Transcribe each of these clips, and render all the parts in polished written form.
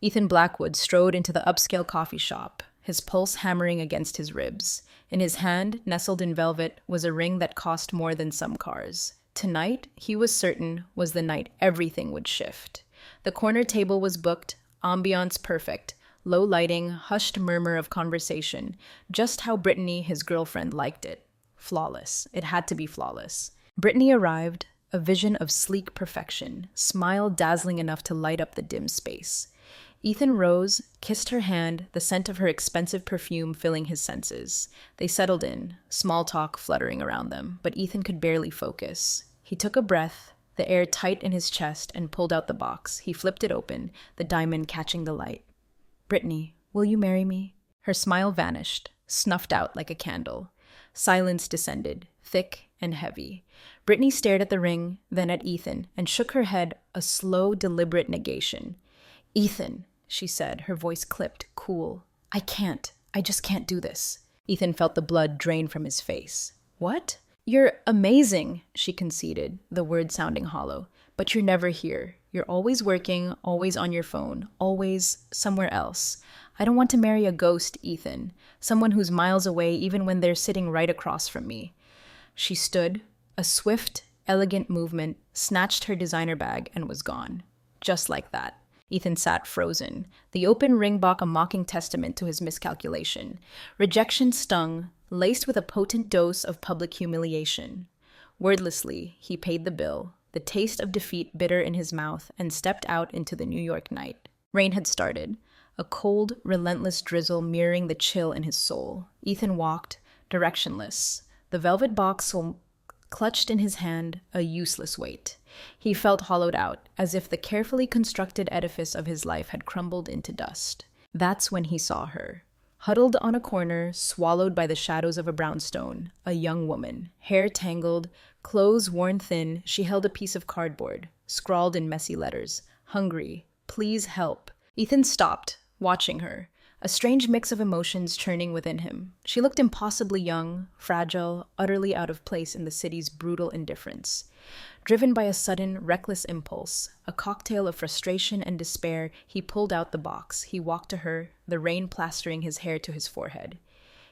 Ethan Blackwood strode into the upscale coffee shop, his pulse hammering against his ribs. In his hand, nestled in velvet, was a ring that cost more than some cars. Tonight, he was certain, was the night everything would shift. The corner table was booked, ambiance perfect, low lighting, hushed murmur of conversation, just how Brittany, his girlfriend, liked it. Flawless. It had to be flawless. Brittany arrived, a vision of sleek perfection, smile dazzling enough to light up the dim space. Ethan rose, kissed her hand, the scent of her expensive perfume filling his senses. They settled in, small talk fluttering around them, but Ethan could barely focus. He took a breath, the air tight in his chest, and pulled out the box. He flipped it open, the diamond catching the light. "Brittany, will you marry me?" Her smile vanished, snuffed out like a candle. Silence descended, thick and heavy. Brittany stared at the ring, then at Ethan, and shook her head, a slow, deliberate negation. "Ethan," she said, her voice clipped, cool. I just can't do this." Ethan felt the blood drain from his face. "What?" "You're amazing," she conceded, the words sounding hollow. "But you're never here. You're always working, always on your phone, always somewhere else. I don't want to marry a ghost, Ethan. Someone who's miles away even when they're sitting right across from me." She stood, a swift, elegant movement, snatched her designer bag, and was gone. Just like that. Ethan sat frozen, the open ring box a mocking testament to his miscalculation. Rejection stung, laced with a potent dose of public humiliation. Wordlessly, he paid the bill, the taste of defeat bitter in his mouth, and stepped out into the New York night. Rain had started, a cold, relentless drizzle mirroring the chill in his soul. Ethan walked, directionless, the velvet box clutched in his hand, a useless weight. He felt hollowed out, as if the carefully constructed edifice of his life had crumbled into dust. That's when he saw her. Huddled on a corner, swallowed by the shadows of a brownstone, a young woman, hair tangled, clothes worn thin, she held a piece of cardboard, scrawled in messy letters, "Hungry, please help." Ethan stopped, watching her, a strange mix of emotions churning within him. She looked impossibly young, fragile, utterly out of place in the city's brutal indifference. Driven by a sudden, reckless impulse, a cocktail of frustration and despair, he pulled out the box. He walked to her, the rain plastering his hair to his forehead.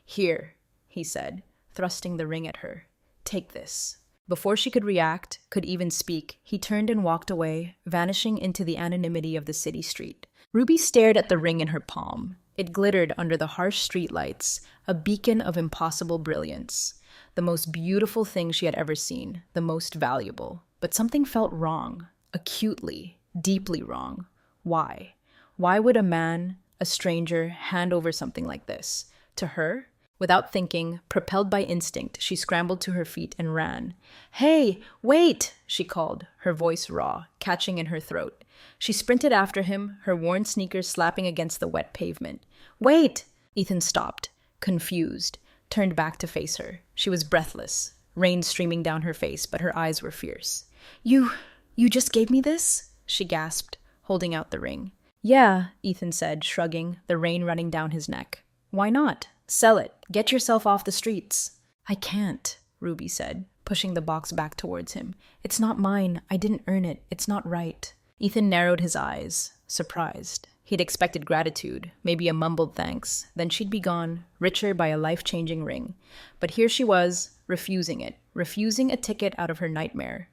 "Here," he said, thrusting the ring at her. "Take this." Before she could react, could even speak, he turned and walked away, vanishing into the anonymity of the city street. Ruby stared at the ring in her palm. It glittered under the harsh streetlights, a beacon of impossible brilliance. The most beautiful thing she had ever seen, the most valuable. But something felt wrong, acutely, deeply wrong. Why? Why would a man, a stranger, hand over something like this? To her? Without thinking, propelled by instinct, she scrambled to her feet and ran. "Hey, wait!" she called, her voice raw, catching in her throat. She sprinted after him, her worn sneakers slapping against the wet pavement. "Wait!" Ethan stopped, confused, turned back to face her. She was breathless, rain streaming down her face, but her eyes were fierce. You just gave me this?" she gasped, holding out the ring. "Yeah," Ethan said, shrugging, the rain running down his neck. "Why not? Sell it. Get yourself off the streets." "I can't," Ruby said, pushing the box back towards him. "It's not mine. I didn't earn it. It's not right." Ethan narrowed his eyes, surprised. He'd expected gratitude, maybe a mumbled thanks. Then she'd be gone, richer by a life-changing ring. But here she was, refusing it, refusing a ticket out of her nightmare.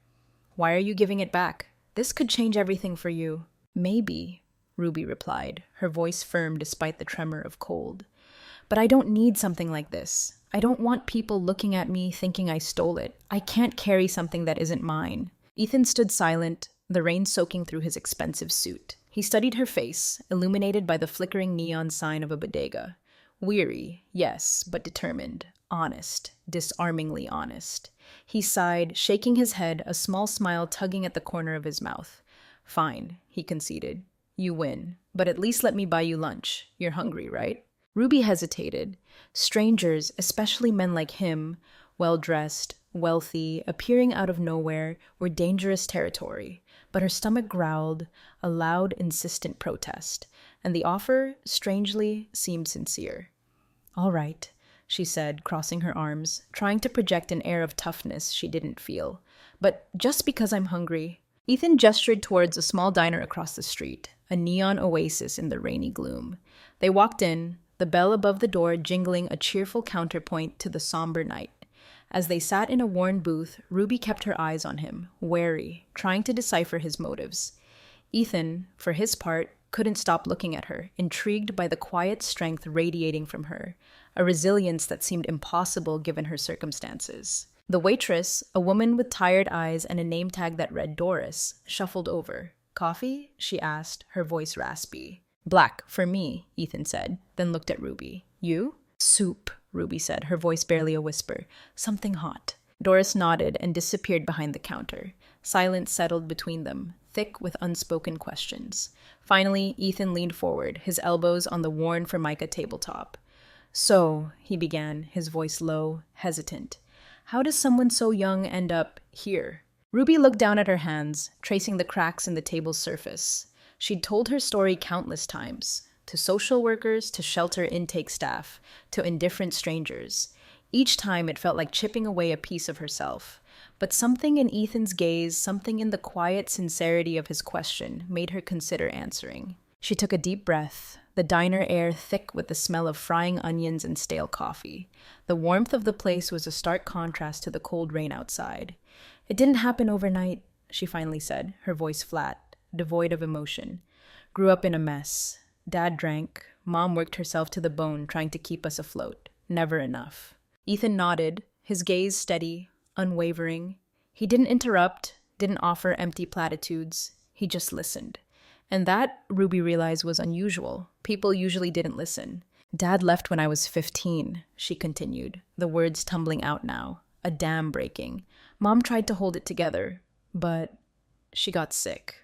"Why are you giving it back? This could change everything for you." "Maybe," Ruby replied, her voice firm despite the tremor of cold. "But I don't need something like this. I don't want people looking at me thinking I stole it. I can't carry something that isn't mine." Ethan stood silent, the rain soaking through his expensive suit. He studied her face, illuminated by the flickering neon sign of a bodega. Weary, yes, but determined. Honest, disarmingly honest. He sighed, shaking his head, a small smile tugging at the corner of his mouth. "Fine," he conceded. "You win. But at least let me buy you lunch. You're hungry, right?" Ruby hesitated. Strangers, especially men like him, well-dressed, wealthy, appearing out of nowhere, were dangerous territory. But her stomach growled, a loud, insistent protest, and the offer, strangely, seemed sincere. "All right," she said, crossing her arms, trying to project an air of toughness she didn't feel. "But just because I'm hungry, Ethan gestured towards a small diner across the street, a neon oasis in the rainy gloom. They walked in, the bell above the door jingling a cheerful counterpoint to the somber night. As they sat in a worn booth, Ruby kept her eyes on him, wary, trying to decipher his motives. Ethan, for his part, couldn't stop looking at her, intrigued by the quiet strength radiating from her, a resilience that seemed impossible given her circumstances. The waitress, a woman with tired eyes and a name tag that read Doris, shuffled over. "Coffee?" she asked, her voice raspy. "Black, for me," Ethan said, then looked at Ruby. "You?" "Soup," Ruby said, her voice barely a whisper. "Something hot." Doris nodded and disappeared behind the counter. Silence settled between them, thick with unspoken questions. Finally, Ethan leaned forward, his elbows on the worn Formica tabletop. "So," he began, his voice low, hesitant, "how does someone so young end up here?" Ruby looked down at her hands, tracing the cracks in the table's surface. She'd told her story countless times, to social workers, to shelter intake staff, to indifferent strangers. Each time it felt like chipping away a piece of herself. But something in Ethan's gaze, something in the quiet sincerity of his question, made her consider answering. She took a deep breath, the diner air thick with the smell of frying onions and stale coffee. The warmth of the place was a stark contrast to the cold rain outside. "It didn't happen overnight," she finally said, her voice flat, devoid of emotion. "Grew up in a mess. Dad drank. Mom worked herself to the bone trying to keep us afloat. Never enough." Ethan nodded, his gaze steady, unwavering. He didn't interrupt, didn't offer empty platitudes. He just listened. And that, Ruby realized, was unusual. People usually didn't listen. "Dad left when I was 15, she continued, the words tumbling out now, a dam breaking. Mom tried to hold it together, but she got sick.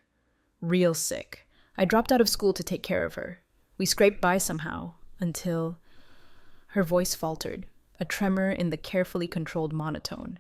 Real sick. I dropped out of school to take care of her. We scraped by somehow, until..." Her voice faltered, a tremor in the carefully controlled monotone.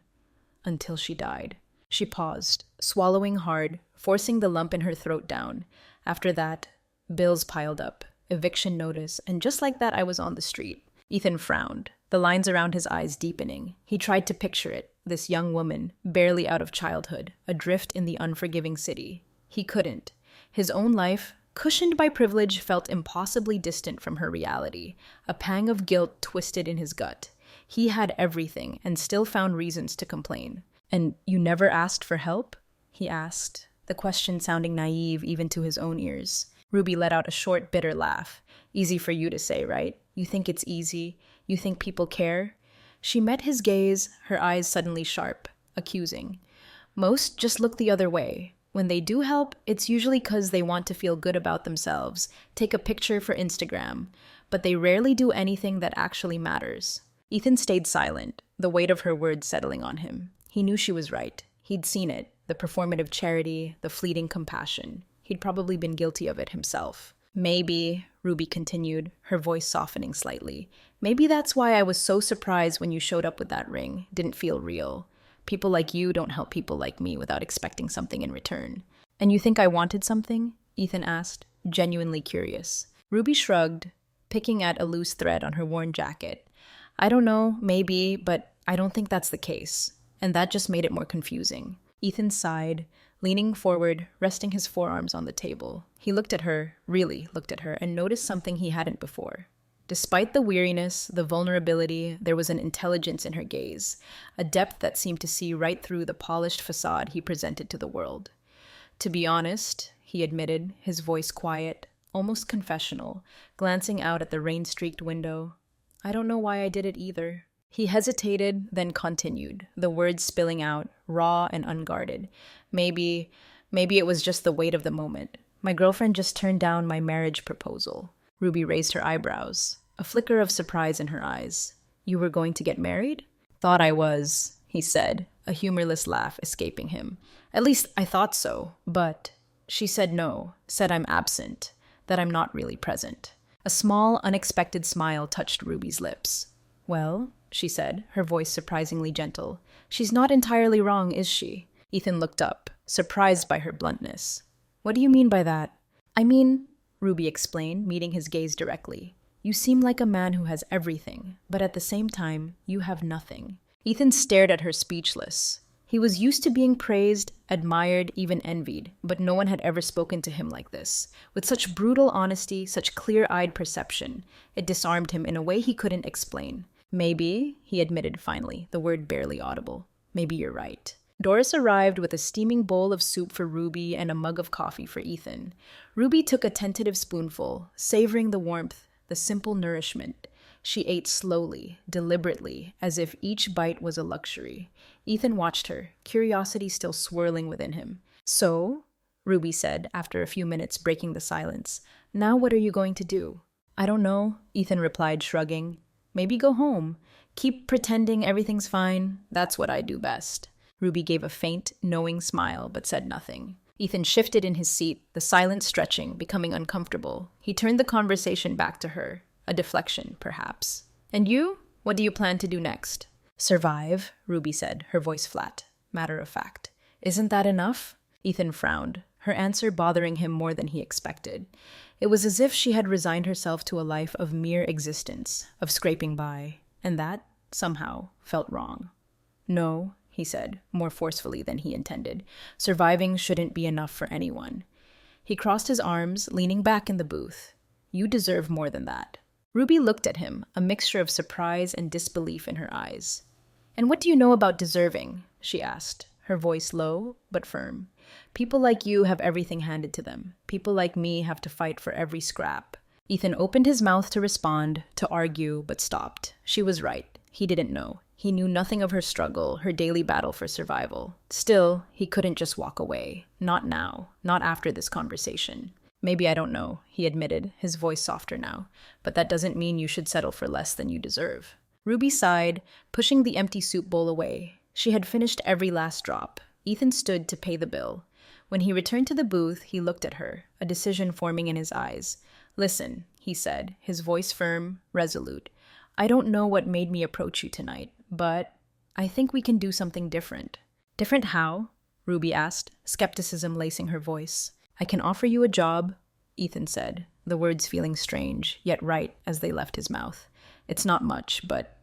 "Until she died." She paused, swallowing hard, forcing the lump in her throat down. After that, bills piled up, eviction notice, and just like that I was on the street. Ethan frowned, the lines around his eyes deepening. He tried to picture it, this young woman, barely out of childhood, adrift in the unforgiving city. He couldn't. His own life, cushioned by privilege, felt impossibly distant from her reality. A pang of guilt twisted in his gut. He had everything and still found reasons to complain. "And you never asked for help?" he asked, the question sounding naive even to his own ears. Ruby let out a short, bitter laugh. "Easy for you to say, right? You think it's easy? You think people care?" She met his gaze, her eyes suddenly sharp, accusing. "Most just look the other way. When they do help, it's usually because they want to feel good about themselves, take a picture for Instagram, but they rarely do anything that actually matters." Ethan stayed silent, the weight of her words settling on him. He knew she was right. He'd seen it, the performative charity, the fleeting compassion. He'd probably been guilty of it himself. "Maybe," Ruby continued, her voice softening slightly, "maybe that's why I was so surprised when you showed up with that ring. Didn't feel real. People like you don't help people like me without expecting something in return." "And you think I wanted something?" Ethan asked, genuinely curious. Ruby shrugged, picking at a loose thread on her worn jacket. "I don't know, maybe, but I don't think that's the case." And that just made it more confusing. Ethan sighed, leaning forward, resting his forearms on the table. He looked at her, really looked at her, and noticed something he hadn't before. Despite the weariness, the vulnerability, there was an intelligence in her gaze, a depth that seemed to see right through the polished facade he presented to the world. "To be honest," he admitted, his voice quiet, almost confessional, glancing out at the rain-streaked window, "I don't know why I did it either." He hesitated, then continued, the words spilling out, raw and unguarded. Maybe it was just the weight of the moment. "My girlfriend just turned down my marriage proposal." Ruby raised her eyebrows, a flicker of surprise in her eyes. "You were going to get married?" "Thought I was," he said, a humorless laugh escaping him. "At least I thought so, but..." She said no, said I'm absent, that I'm not really present. A small, unexpected smile touched Ruby's lips. "Well," she said, her voice surprisingly gentle, "she's not entirely wrong, is she?" Ethan looked up, surprised by her bluntness. "What do you mean by that?" "I mean," Ruby explained, meeting his gaze directly, "you seem like a man who has everything, but at the same time, you have nothing." Ethan stared at her speechless. He was used to being praised, admired, even envied, but no one had ever spoken to him like this. With such brutal honesty, such clear-eyed perception, it disarmed him in a way he couldn't explain. Maybe, he admitted finally, the word barely audible. Maybe you're right. Doris arrived with a steaming bowl of soup for Ruby and a mug of coffee for Ethan. Ruby took a tentative spoonful, savoring the warmth, the simple nourishment. She ate slowly, deliberately, as if each bite was a luxury. Ethan watched her, curiosity still swirling within him. "So," Ruby said, after a few minutes breaking the silence, "now what are you going to do?" "I don't know," Ethan replied, shrugging. "Maybe go home. Keep pretending everything's fine. That's what I do best." Ruby gave a faint, knowing smile, but said nothing. Ethan shifted in his seat, the silence stretching, becoming uncomfortable. He turned the conversation back to her. A deflection, perhaps. "And you? What do you plan to do next?" "Survive," Ruby said, her voice flat, matter of fact. "Isn't that enough?" Ethan frowned, her answer bothering him more than he expected. It was as if she had resigned herself to a life of mere existence, of scraping by, and that, somehow, felt wrong. "No," he said, more forcefully than he intended. "Surviving shouldn't be enough for anyone." He crossed his arms, leaning back in the booth. "You deserve more than that." Ruby looked at him, a mixture of surprise and disbelief in her eyes. "And what do you know about deserving?" she asked, her voice low but firm. "People like you have everything handed to them. People like me have to fight for every scrap." Ethan opened his mouth to respond, to argue, but stopped. She was right. He didn't know. He knew nothing of her struggle, her daily battle for survival. Still, he couldn't just walk away. Not now. Not after this conversation. "Maybe I don't know," he admitted, his voice softer now. "But that doesn't mean you should settle for less than you deserve." Ruby sighed, pushing the empty soup bowl away. She had finished every last drop. Ethan stood to pay the bill. When he returned to the booth, he looked at her, a decision forming in his eyes. "Listen," he said, his voice firm, resolute. "I don't know what made me approach you tonight, but I think we can do something different." "Different how?" Ruby asked, skepticism lacing her voice. "I can offer you a job," Ethan said, the words feeling strange, yet right as they left his mouth. "It's not much, but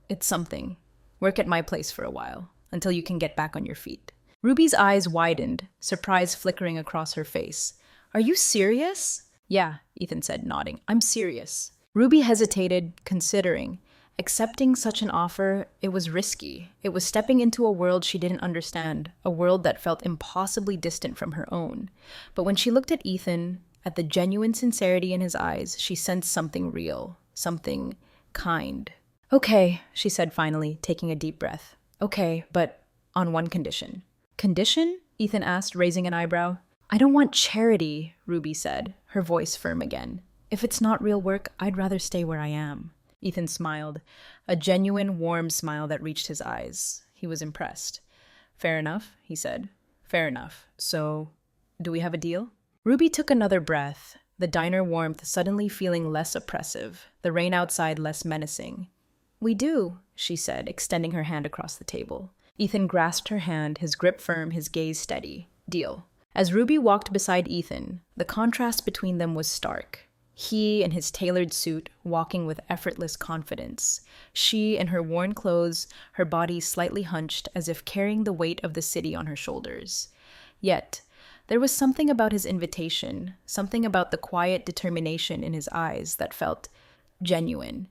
it's something. Work at my place for a while, until you can get back on your feet." Ruby's eyes widened, surprise flickering across her face. "Are you serious?" "Yeah," Ethan said, nodding. "I'm serious." Ruby hesitated, considering. Accepting such an offer, it was risky. It was stepping into a world she didn't understand, a world that felt impossibly distant from her own. But when she looked at Ethan, at the genuine sincerity in his eyes, she sensed something real, something kind. "Okay," she said finally, taking a deep breath. "Okay, but on one condition." "Condition?" Ethan asked, raising an eyebrow. "I don't want charity," Ruby said, her voice firm again. "If it's not real work, I'd rather stay where I am." Ethan smiled, a genuine, warm smile that reached his eyes. He was impressed. "Fair enough," he said. "Fair enough. So, do we have a deal?" Ruby took another breath, the diner warmth suddenly feeling less oppressive, the rain outside less menacing. "We do," she said, extending her hand across the table. Ethan grasped her hand, his grip firm, his gaze steady. "Deal." As Ruby walked beside Ethan, the contrast between them was stark. He, in his tailored suit, walking with effortless confidence. She, in her worn clothes, her body slightly hunched as if carrying the weight of the city on her shoulders. Yet, there was something about his invitation, something about the quiet determination in his eyes that felt genuine.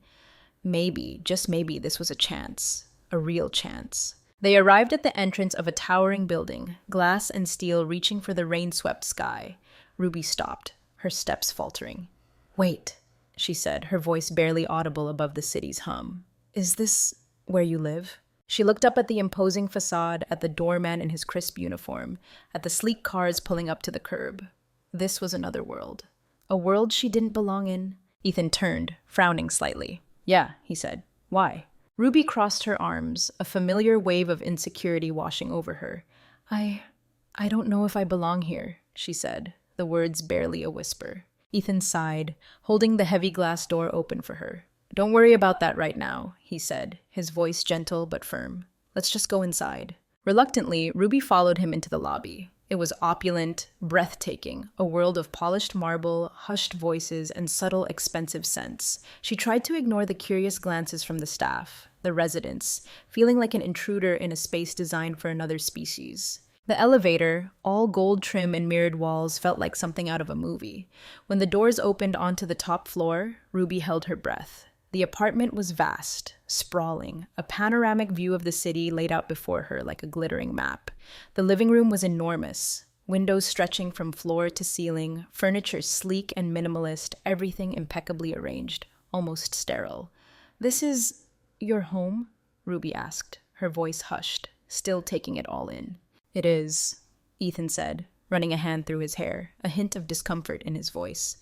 Maybe, just maybe, this was a chance. A real chance. They arrived at the entrance of a towering building, glass and steel reaching for the rain-swept sky. Ruby stopped, her steps faltering. "Wait," she said, her voice barely audible above the city's hum. "Is this where you live?" She looked up at the imposing facade, at the doorman in his crisp uniform, at the sleek cars pulling up to the curb. This was another world. A world she didn't belong in. Ethan turned, frowning slightly. "Yeah," he said. "Why?" Ruby crossed her arms, a familiar wave of insecurity washing over her. I don't know if I belong here," she said, the words barely a whisper. Ethan sighed, holding the heavy glass door open for her. "Don't worry about that right now," he said, his voice gentle but firm. "Let's just go inside." Reluctantly, Ruby followed him into the lobby. It was opulent, breathtaking, a world of polished marble, hushed voices, and subtle, expensive scents. She tried to ignore the curious glances from the staff, the residents, feeling like an intruder in a space designed for another species. The elevator, all gold trim and mirrored walls, felt like something out of a movie. When the doors opened onto the top floor, Ruby held her breath. The apartment was vast, sprawling, a panoramic view of the city laid out before her like a glittering map. The living room was enormous, windows stretching from floor to ceiling, furniture sleek and minimalist, everything impeccably arranged, almost sterile. "This is your home?" Ruby asked, her voice hushed, still taking it all in. "It is," Ethan said, running a hand through his hair, a hint of discomfort in his voice.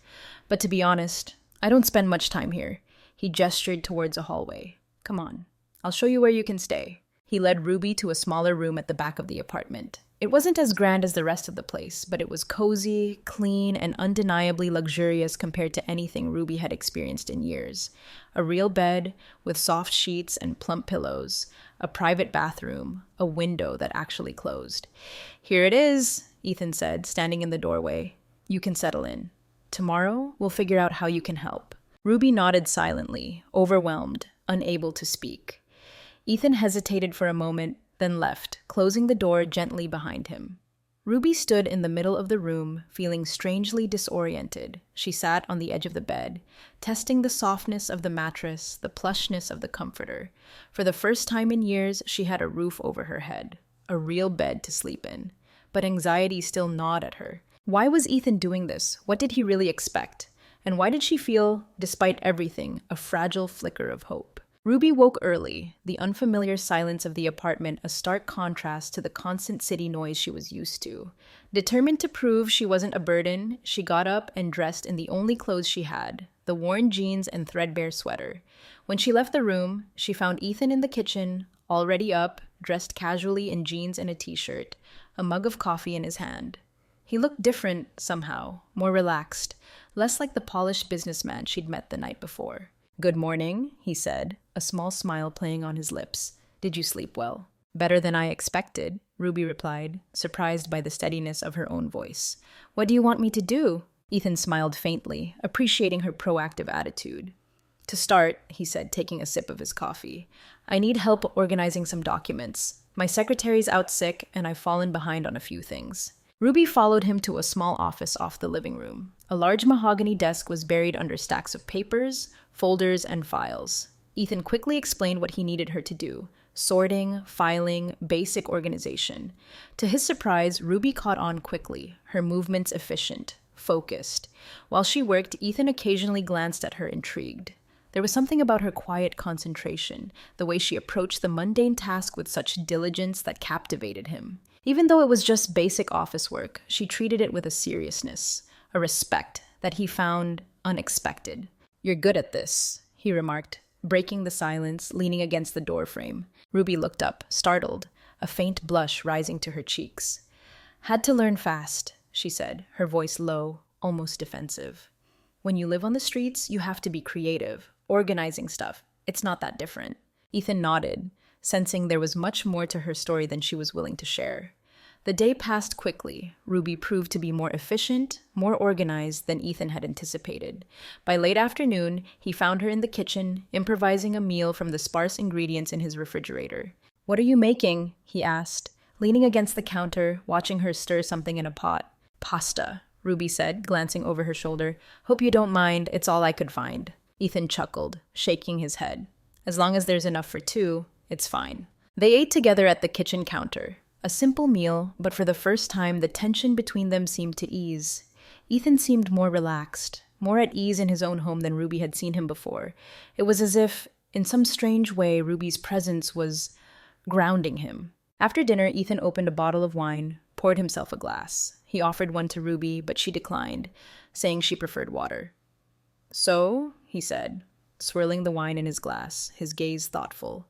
"But to be honest, I don't spend much time here." He gestured towards a hallway. "Come on, I'll show you where you can stay." He led Ruby to a smaller room at the back of the apartment. It wasn't as grand as the rest of the place, but it was cozy, clean, and undeniably luxurious compared to anything Ruby had experienced in years. A real bed with soft sheets and plump pillows, a private bathroom, a window that actually closed. "Here it is," Ethan said, standing in the doorway. "You can settle in. Tomorrow, we'll figure out how you can help." Ruby nodded silently, overwhelmed, unable to speak. Ethan hesitated for a moment, then left, closing the door gently behind him. Ruby stood in the middle of the room, feeling strangely disoriented. She sat on the edge of the bed, testing the softness of the mattress, the plushness of the comforter. For the first time in years, she had a roof over her head, a real bed to sleep in. But anxiety still gnawed at her. Why was Ethan doing this? What did he really expect? And why did she feel, despite everything, a fragile flicker of hope? Ruby woke early, the unfamiliar silence of the apartment a stark contrast to the constant city noise she was used to. Determined to prove she wasn't a burden, she got up and dressed in the only clothes she had, the worn jeans and threadbare sweater. When she left the room, she found Ethan in the kitchen, already up, dressed casually in jeans and a t-shirt, a mug of coffee in his hand. He looked different, somehow, more relaxed, less like the polished businessman she'd met the night before. "Good morning," he said, a small smile playing on his lips. "Did you sleep well?" "Better than I expected," Ruby replied, surprised by the steadiness of her own voice. "What do you want me to do?" Ethan smiled faintly, appreciating her proactive attitude. "To start," he said, taking a sip of his coffee, "I need help organizing some documents. My secretary's out sick, and I've fallen behind on a few things." Ruby followed him to a small office off the living room. A large mahogany desk was buried under stacks of papers, folders, and files. Ethan quickly explained what he needed her to do: sorting, filing, basic organization. To his surprise, Ruby caught on quickly, her movements efficient, focused. While she worked, Ethan occasionally glanced at her intrigued. There was something about her quiet concentration, the way she approached the mundane task with such diligence that captivated him. Even though it was just basic office work, she treated it with a seriousness, a respect that he found unexpected. "You're good at this," he remarked, breaking the silence, leaning against the doorframe. Ruby looked up, startled, a faint blush rising to her cheeks. "Had to learn fast," she said, her voice low, almost defensive. "When you live on the streets, you have to be creative, organizing stuff. It's not that different." Ethan nodded, sensing there was much more to her story than she was willing to share. The day passed quickly. Ruby proved to be more efficient, more organized than Ethan had anticipated. By late afternoon, he found her in the kitchen, improvising a meal from the sparse ingredients in his refrigerator. "What are you making?" he asked, leaning against the counter, watching her stir something in a pot. "Pasta," Ruby said, glancing over her shoulder. "Hope you don't mind, it's all I could find." Ethan chuckled, shaking his head. "As long as there's enough for two, it's fine." They ate together at the kitchen counter. A simple meal, but for the first time the tension between them seemed to ease. Ethan seemed more relaxed, more at ease in his own home than Ruby had seen him before. It was as if, in some strange way, Ruby's presence was grounding him. After dinner, Ethan opened a bottle of wine, poured himself a glass. He offered one to Ruby, but she declined, saying she preferred water. "So," he said, swirling the wine in his glass, his gaze thoughtful,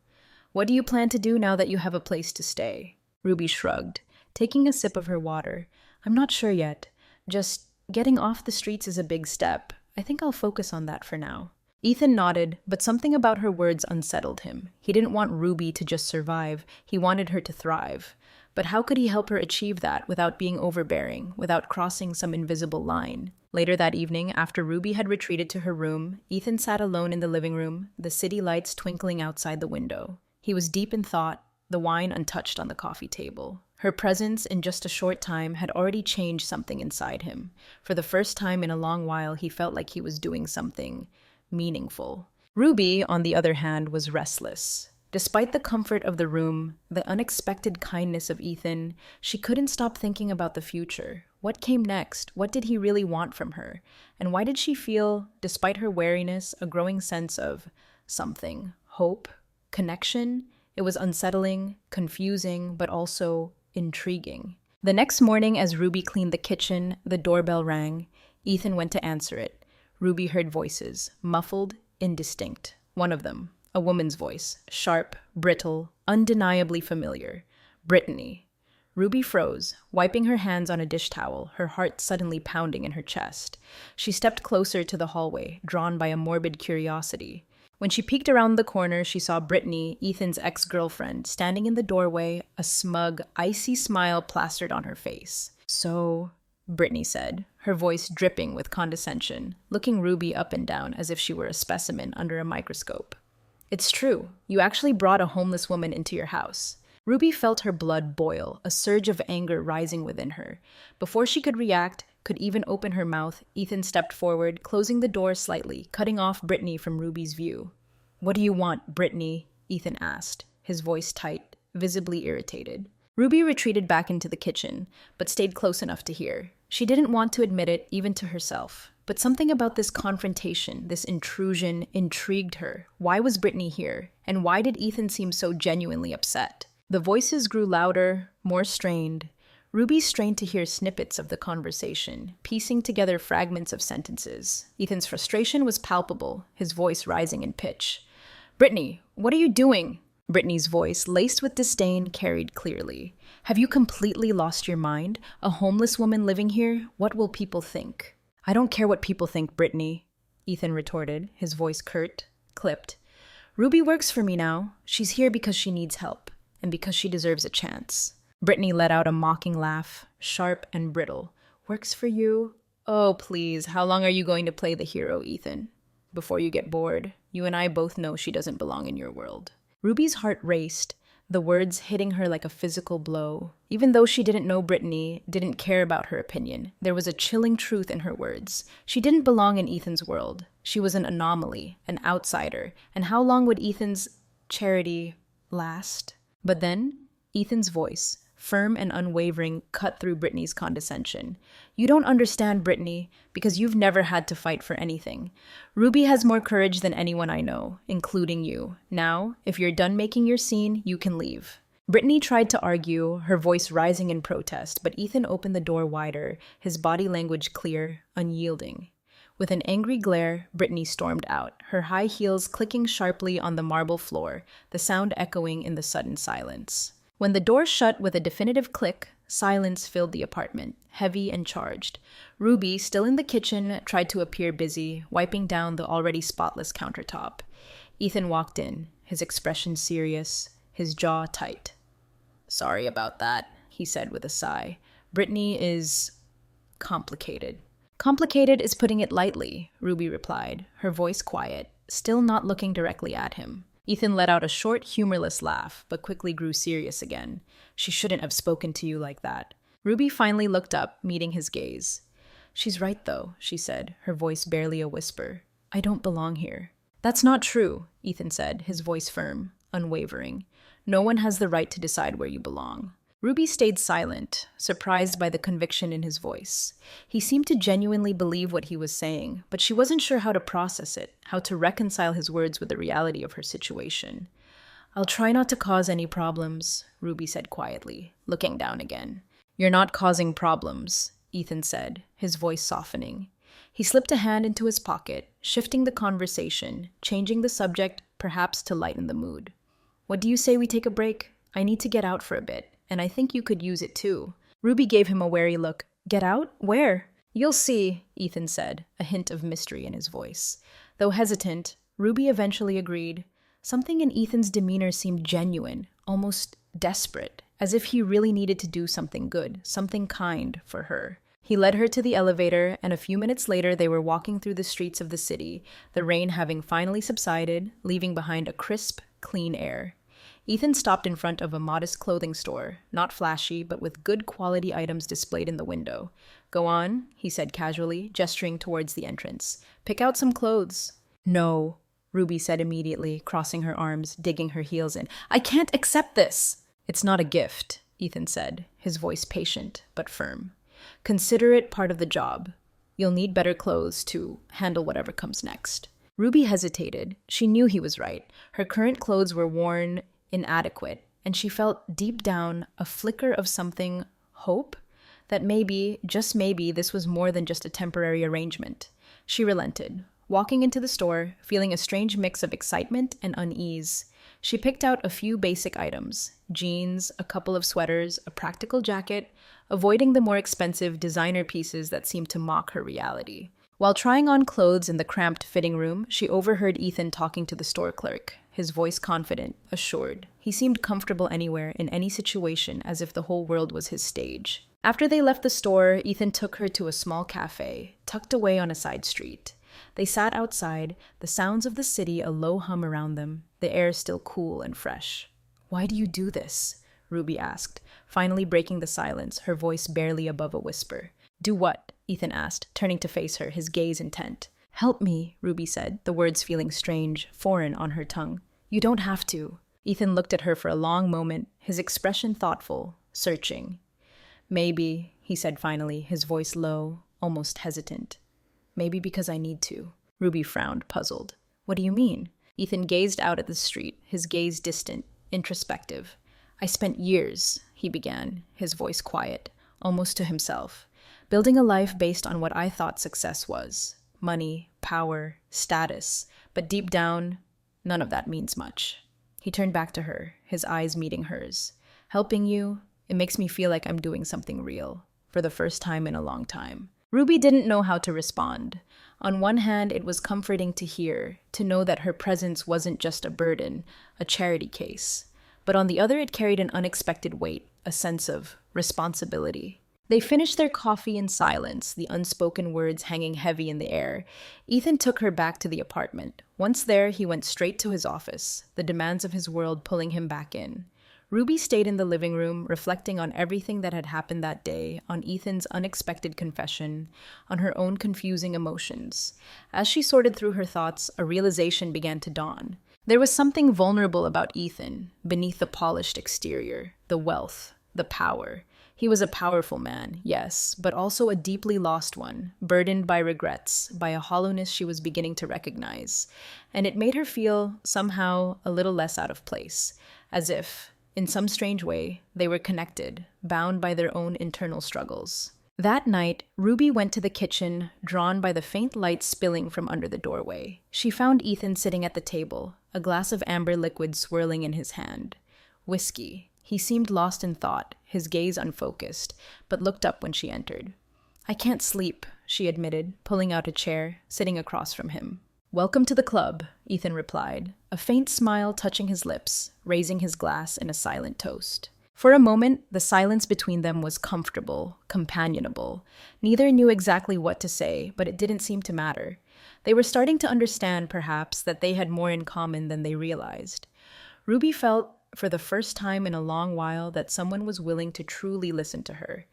"what do you plan to do now that you have a place to stay?" Ruby shrugged, taking a sip of her water. "I'm not sure yet. Just getting off the streets is a big step. I think I'll focus on that for now." Ethan nodded, but something about her words unsettled him. He didn't want Ruby to just survive. He wanted her to thrive. But how could he help her achieve that without being overbearing, without crossing some invisible line? Later that evening, after Ruby had retreated to her room, Ethan sat alone in the living room, the city lights twinkling outside the window. He was deep in thought, the wine untouched on the coffee table. Her presence in just a short time had already changed something inside him. For the first time in a long while, he felt like he was doing something meaningful. Ruby, on the other hand, was restless. Despite the comfort of the room, the unexpected kindness of Ethan, she couldn't stop thinking about the future. What came next? What did he really want from her? And why did she feel, despite her wariness, a growing sense of something? Hope? Connection? It was unsettling, confusing, but also intriguing. The next morning, as Ruby cleaned the kitchen, the doorbell rang. Ethan went to answer it. Ruby heard voices, muffled, indistinct. One of them, a woman's voice, sharp, brittle, undeniably familiar. Brittany. Ruby froze, wiping her hands on a dish towel, her heart suddenly pounding in her chest. She stepped closer to the hallway, drawn by a morbid curiosity. When she peeked around the corner, she saw Brittany, Ethan's ex-girlfriend, standing in the doorway, a smug, icy smile plastered on her face. "So," Brittany said, her voice dripping with condescension, looking Ruby up and down as if she were a specimen under a microscope. "It's true. You actually brought a homeless woman into your house." Ruby felt her blood boil, a surge of anger rising within her. Before she could react, could even open her mouth, Ethan stepped forward, closing the door slightly, cutting off Brittany from Ruby's view. "What do you want, Brittany?" Ethan asked, his voice tight, visibly irritated. Ruby retreated back into the kitchen, but stayed close enough to hear. She didn't want to admit it, even to herself. But something about this confrontation, this intrusion, intrigued her. Why was Brittany here? And why did Ethan seem so genuinely upset? The voices grew louder, more strained. Ruby strained to hear snippets of the conversation, piecing together fragments of sentences. Ethan's frustration was palpable, his voice rising in pitch. "Brittany, what are you doing?" Brittany's voice, laced with disdain, carried clearly. "Have you completely lost your mind? A homeless woman living here? What will people think?" "I don't care what people think, Brittany," Ethan retorted, his voice curt, clipped. "Ruby works for me now. She's here because she needs help, and because she deserves a chance." Brittany let out a mocking laugh, sharp and brittle. "Works for you? Oh, please, how long are you going to play the hero, Ethan? Before you get bored, you and I both know she doesn't belong in your world." Ruby's heart raced, the words hitting her like a physical blow. Even though she didn't know Brittany, didn't care about her opinion, there was a chilling truth in her words. She didn't belong in Ethan's world. She was an anomaly, an outsider. And how long would Ethan's charity last? But then, Ethan's voice, firm and unwavering, cut through Brittany's condescension. "You don't understand, Brittany, because you've never had to fight for anything. Ruby has more courage than anyone I know, including you. Now, if you're done making your scene, you can leave." Brittany tried to argue, her voice rising in protest, but Ethan opened the door wider, his body language clear, unyielding. With an angry glare, Brittany stormed out, her high heels clicking sharply on the marble floor, the sound echoing in the sudden silence. When the door shut with a definitive click, silence filled the apartment, heavy and charged. Ruby, still in the kitchen, tried to appear busy, wiping down the already spotless countertop. Ethan walked in, his expression serious, his jaw tight. "Sorry about that," he said with a sigh. "Brittany is complicated." "Complicated is putting it lightly," Ruby replied, her voice quiet, still not looking directly at him. Ethan let out a short, humorless laugh, but quickly grew serious again. "She shouldn't have spoken to you like that." Ruby finally looked up, meeting his gaze. "She's right, though," she said, her voice barely a whisper. "I don't belong here." "That's not true," Ethan said, his voice firm, unwavering. "No one has the right to decide where you belong." Ruby stayed silent, surprised by the conviction in his voice. He seemed to genuinely believe what he was saying, but she wasn't sure how to process it, how to reconcile his words with the reality of her situation. "I'll try not to cause any problems," Ruby said quietly, looking down again. "You're not causing problems," Ethan said, his voice softening. He slipped a hand into his pocket, shifting the conversation, changing the subject, perhaps to lighten the mood. "What do you say we take a break? I need to get out for a bit. And I think you could use it too." Ruby gave him a wary look. "Get out? Where?" "You'll see," Ethan said, a hint of mystery in his voice. Though hesitant, Ruby eventually agreed. Something in Ethan's demeanor seemed genuine, almost desperate, as if he really needed to do something good, something kind for her. He led her to the elevator, and a few minutes later they were walking through the streets of the city, the rain having finally subsided, leaving behind a crisp, clean air. Ethan stopped in front of a modest clothing store, not flashy, but with good quality items displayed in the window. "Go on," he said casually, gesturing towards the entrance. "Pick out some clothes." "No," Ruby said immediately, crossing her arms, digging her heels in. "I can't accept this." "It's not a gift," Ethan said, his voice patient but firm. "Consider it part of the job. You'll need better clothes to handle whatever comes next." Ruby hesitated. She knew he was right. Her current clothes were worn, inadequate, and she felt deep down a flicker of something, hope, that maybe, just maybe, this was more than just a temporary arrangement. She relented, walking into the store, feeling a strange mix of excitement and unease. She picked out a few basic items: jeans, a couple of sweaters, a practical jacket, avoiding the more expensive designer pieces that seemed to mock her reality. While trying on clothes in the cramped fitting room, she overheard Ethan talking to the store clerk, his voice confident, assured. He seemed comfortable anywhere, in any situation, as if the whole world was his stage. After they left the store, Ethan took her to a small cafe, tucked away on a side street. They sat outside, the sounds of the city a low hum around them, the air still cool and fresh. "Why do you do this?" Ruby asked, finally breaking the silence, her voice barely above a whisper. "Do what?" Ethan asked, turning to face her, his gaze intent. "Help me," Ruby said, the words feeling strange, foreign on her tongue. "You don't have to." Ethan looked at her for a long moment, his expression thoughtful, searching. "Maybe," he said finally, his voice low, almost hesitant. "Maybe because I need to." Ruby frowned, puzzled. "What do you mean?" Ethan gazed out at the street, his gaze distant, introspective. "I spent years," he began, his voice quiet, almost to himself, "building a life based on what I thought success was. Money, power, status. But deep down, none of that means much." He turned back to her, his eyes meeting hers. "Helping you, it makes me feel like I'm doing something real, for the first time in a long time." Ruby didn't know how to respond. On one hand, it was comforting to hear, to know that her presence wasn't just a burden, a charity case. But on the other, it carried an unexpected weight, a sense of responsibility. They finished their coffee in silence, the unspoken words hanging heavy in the air. Ethan took her back to the apartment. Once there, he went straight to his office, the demands of his world pulling him back in. Ruby stayed in the living room, reflecting on everything that had happened that day, on Ethan's unexpected confession, on her own confusing emotions. As she sorted through her thoughts, a realization began to dawn. There was something vulnerable about Ethan, beneath the polished exterior, the wealth, the power. He was a powerful man, yes, but also a deeply lost one, burdened by regrets, by a hollowness she was beginning to recognize. And it made her feel, somehow, a little less out of place, as if, in some strange way, they were connected, bound by their own internal struggles. That night, Ruby went to the kitchen, drawn by the faint light spilling from under the doorway. She found Ethan sitting at the table, a glass of amber liquid swirling in his hand. Whiskey. He seemed lost in thought, his gaze unfocused, but looked up when she entered. "I can't sleep," she admitted, pulling out a chair, sitting across from him. "Welcome to the club," Ethan replied, a faint smile touching his lips, raising his glass in a silent toast. For a moment, the silence between them was comfortable, companionable. Neither knew exactly what to say, but it didn't seem to matter. They were starting to understand, perhaps, that they had more in common than they realized. Ruby felt, for the first time in a long while, that someone was willing to truly listen to her.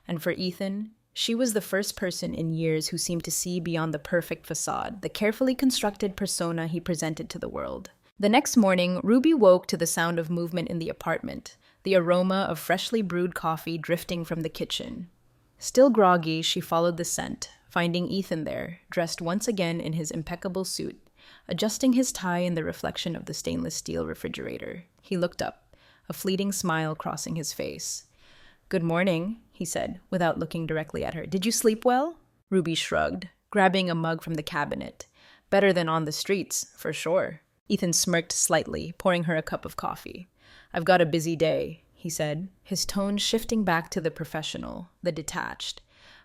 And for Ethan, she was the first person in years who seemed to see beyond the perfect facade, the carefully constructed persona he presented to the world. The next morning, Ruby woke to the sound of movement in the apartment, the aroma of freshly brewed coffee drifting from the kitchen. Still groggy, she followed the scent, finding Ethan there, dressed once again in his impeccable suit, adjusting his tie in the reflection of the stainless steel refrigerator. He looked up, a fleeting smile crossing his face. "Good morning," he said, without looking directly at her. "Did you sleep well?" Ruby shrugged, grabbing a mug from the cabinet. "Better than on the streets, for sure." Ethan smirked slightly, pouring her a cup of coffee. "I've got a busy day," he said, his tone shifting back to the professional, the detached.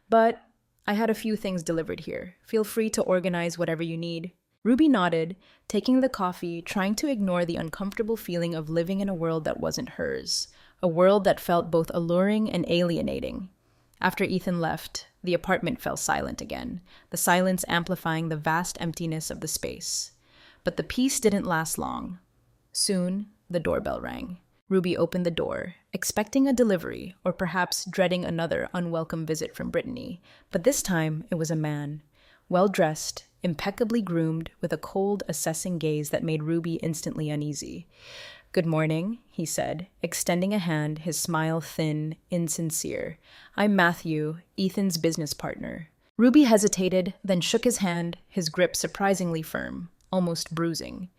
"But I had a few things delivered here. Feel free to organize whatever you need." Ruby nodded, taking the coffee, trying to ignore the uncomfortable feeling of living in a world that wasn't hers, a world that felt both alluring and alienating. After Ethan left, the apartment fell silent again, the silence amplifying the vast emptiness of the space. But the peace didn't last long. Soon, the doorbell rang. Ruby opened the door, expecting a delivery, or perhaps dreading another unwelcome visit from Brittany. But this time, it was a man. Well-dressed, impeccably groomed, with a cold, assessing gaze that made Ruby instantly uneasy. "Good morning," he said, extending a hand, his smile thin, insincere. "I'm Matthew, Ethan's business partner." Ruby hesitated, then shook his hand, his grip surprisingly firm, almost bruising.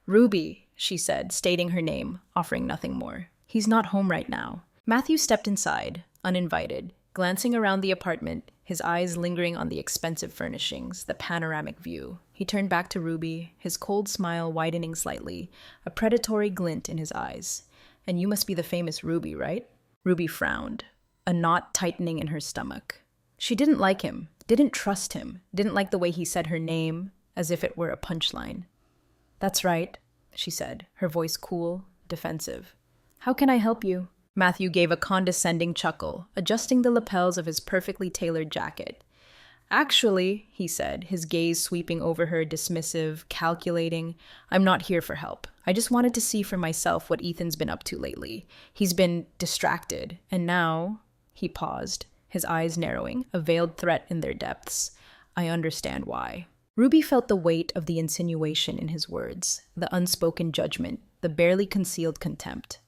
"Ruby," she said, stating her name, offering nothing more. "He's not home right now." Matthew stepped inside, uninvited, glancing around the apartment, his eyes lingering on the expensive furnishings, the panoramic view. He turned back to Ruby, his cold smile widening slightly, a predatory glint in his eyes. "And you must be the famous Ruby, right?" Ruby frowned, a knot tightening in her stomach. She didn't like him, didn't trust him, didn't like the way he said her name, as if it were a punchline. "That's right," she said, her voice cool, defensive. "How can I help you?" Matthew gave a condescending chuckle, adjusting the lapels of his perfectly tailored jacket. "Actually," he said, his gaze sweeping over her, dismissive, calculating, "I'm not here for help. I just wanted to see for myself what Ethan's been up to lately. He's been distracted, and now—" He paused, his eyes narrowing, a veiled threat in their depths. "I understand why." Ruby felt the weight of the insinuation in his words, the unspoken judgment, the barely concealed contempt.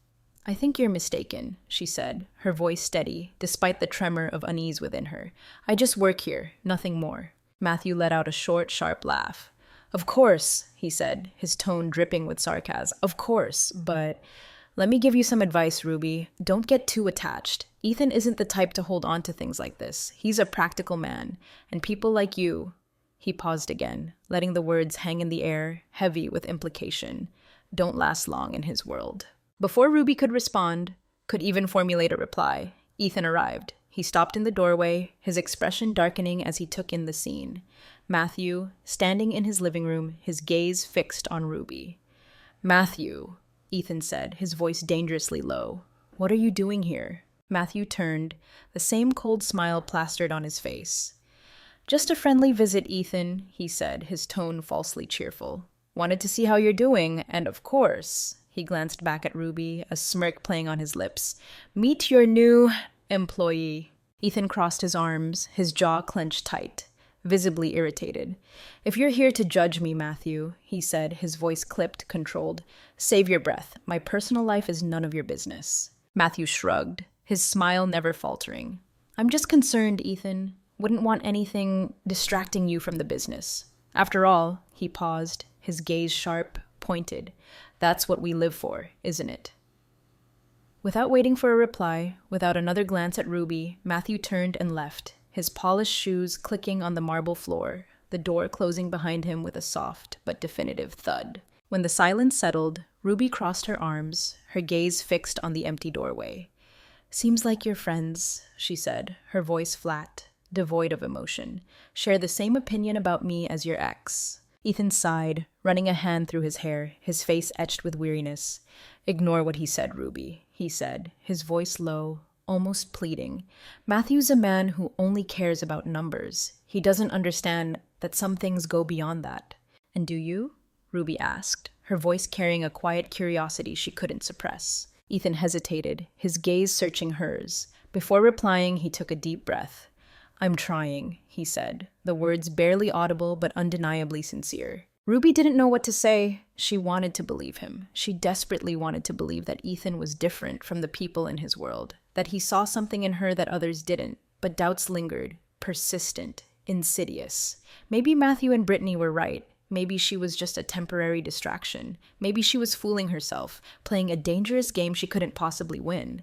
"I think you're mistaken," she said, her voice steady, despite the tremor of unease within her. "I just work here, nothing more." Matthew let out a short, sharp laugh. "Of course," he said, his tone dripping with sarcasm. "Of course, but let me give you some advice, Ruby. Don't get too attached. Ethan isn't the type to hold on to things like this. He's a practical man, and people like you—" He paused again, letting the words hang in the air, heavy with implication. "Don't last long in his world." Before Ruby could respond, could even formulate a reply, Ethan arrived. He stopped in the doorway, his expression darkening as he took in the scene. Matthew, standing in his living room, his gaze fixed on Ruby. "Matthew," Ethan said, his voice dangerously low. "What are you doing here?" Matthew turned, the same cold smile plastered on his face. "Just a friendly visit, Ethan," he said, his tone falsely cheerful. "Wanted to see how you're doing, and of course—" He glanced back at Ruby, a smirk playing on his lips. "Meet your new employee." Ethan crossed his arms, his jaw clenched tight, visibly irritated. "If you're here to judge me, Matthew," he said, his voice clipped, controlled, "save your breath. My personal life is none of your business." Matthew shrugged, his smile never faltering. "I'm just concerned, Ethan. Wouldn't want anything distracting you from the business. After all," he paused, his gaze sharp, pointed. "That's what we live for, isn't it?" Without waiting for a reply, without another glance at Ruby, Matthew turned and left, his polished shoes clicking on the marble floor, the door closing behind him with a soft but definitive thud. When the silence settled, Ruby crossed her arms, her gaze fixed on the empty doorway. "Seems like your friends," she said, her voice flat, devoid of emotion, "share the same opinion about me as your ex." Ethan sighed, running a hand through his hair, his face etched with weariness. "Ignore what he said, Ruby," he said, his voice low, almost pleading. "Matthew's a man who only cares about numbers. He doesn't understand that some things go beyond that." "And do you?" Ruby asked, her voice carrying a quiet curiosity she couldn't suppress. Ethan hesitated, his gaze searching hers. Before replying, he took a deep breath. "I'm trying," he said, the words barely audible but undeniably sincere. Ruby didn't know what to say. She wanted to believe him. She desperately wanted to believe that Ethan was different from the people in his world, that he saw something in her that others didn't, but doubts lingered, persistent, insidious. Maybe Matthew and Brittany were right. Maybe she was just a temporary distraction. Maybe she was fooling herself, playing a dangerous game she couldn't possibly win.